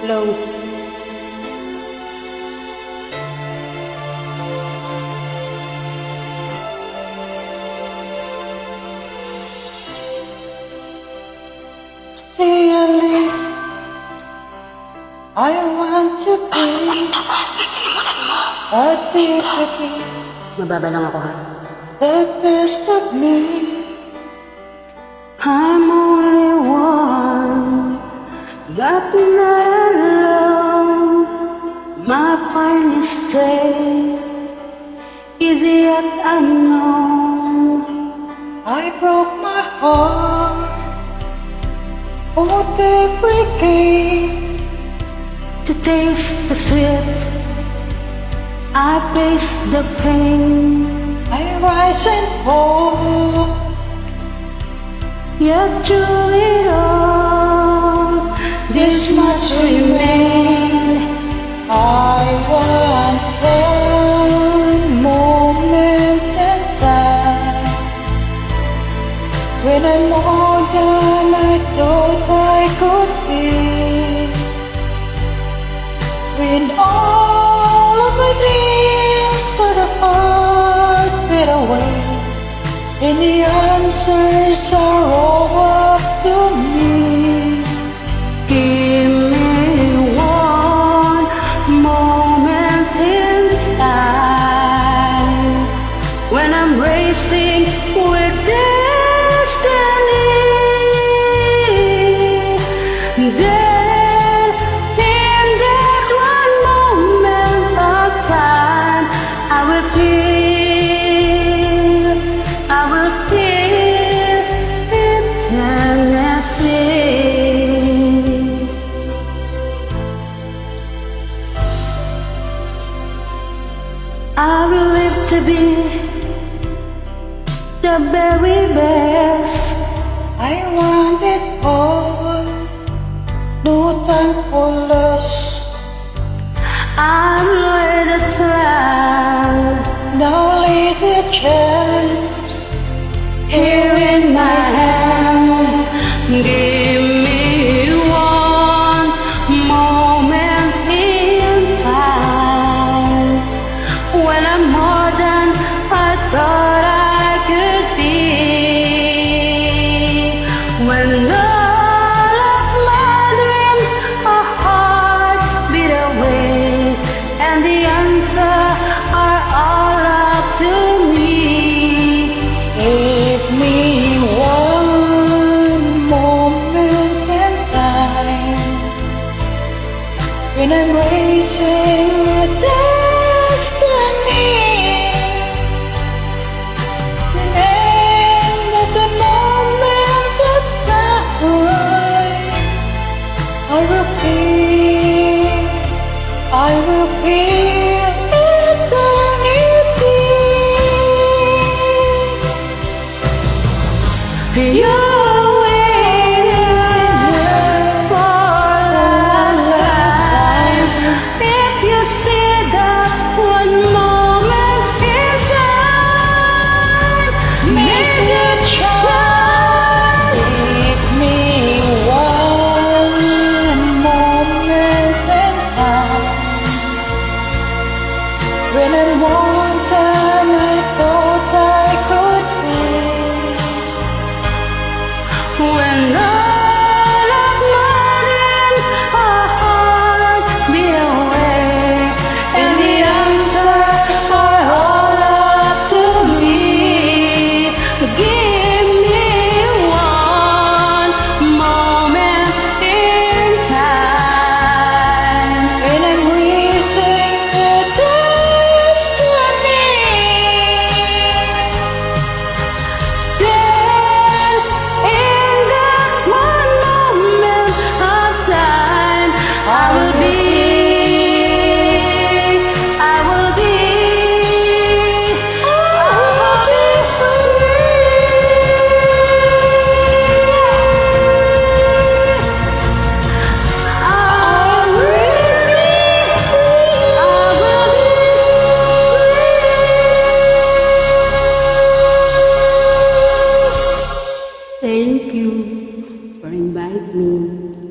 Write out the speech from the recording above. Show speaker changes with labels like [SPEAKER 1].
[SPEAKER 1] Hello.
[SPEAKER 2] Stay alive. I want to be.
[SPEAKER 3] Tapos na sinimulan mo.
[SPEAKER 2] I think to be
[SPEAKER 1] Mababa lang ako ha.
[SPEAKER 2] the best of me.
[SPEAKER 1] I'm only one, got not alone. My finest day is yet unknown.
[SPEAKER 2] I broke my heart. Fought every game.
[SPEAKER 1] To taste the sweet, I face the pain.
[SPEAKER 2] I rise and fall.
[SPEAKER 1] Yet through it all, this much remains.
[SPEAKER 2] I want one moment in time when I'm more than I thought I could be. When all of my dreams of the heart fade away, and the answers are all up to me.
[SPEAKER 1] Give me one moment in time when I'm racing with destiny. Then, in that one moment of time, I will feel eternity. I will live to be the very best.
[SPEAKER 2] I want it all, no time for less.
[SPEAKER 1] I'm ready to fly.
[SPEAKER 2] Now lead the chance
[SPEAKER 1] Here in my hand, give me one moment in time when I'm more than I thought I could be. When all of my dreams are heartbeat away, and the answer are all up to me.
[SPEAKER 2] Give me one moment in time when I'm racing with destiny. And at the moment of time, I will feel eternity.
[SPEAKER 1] You're waiting for a time. If you see that one moment in time, make it shine.
[SPEAKER 2] Give me one moment in time when I'm more than I thought I could be.
[SPEAKER 1] When all of my dreams are heartbeat away, and the answers are all up to me. Give me one moment in time
[SPEAKER 2] When I'm racing with destiny.
[SPEAKER 1] Then, in that one moment of time, I will be Thank you for inviting me.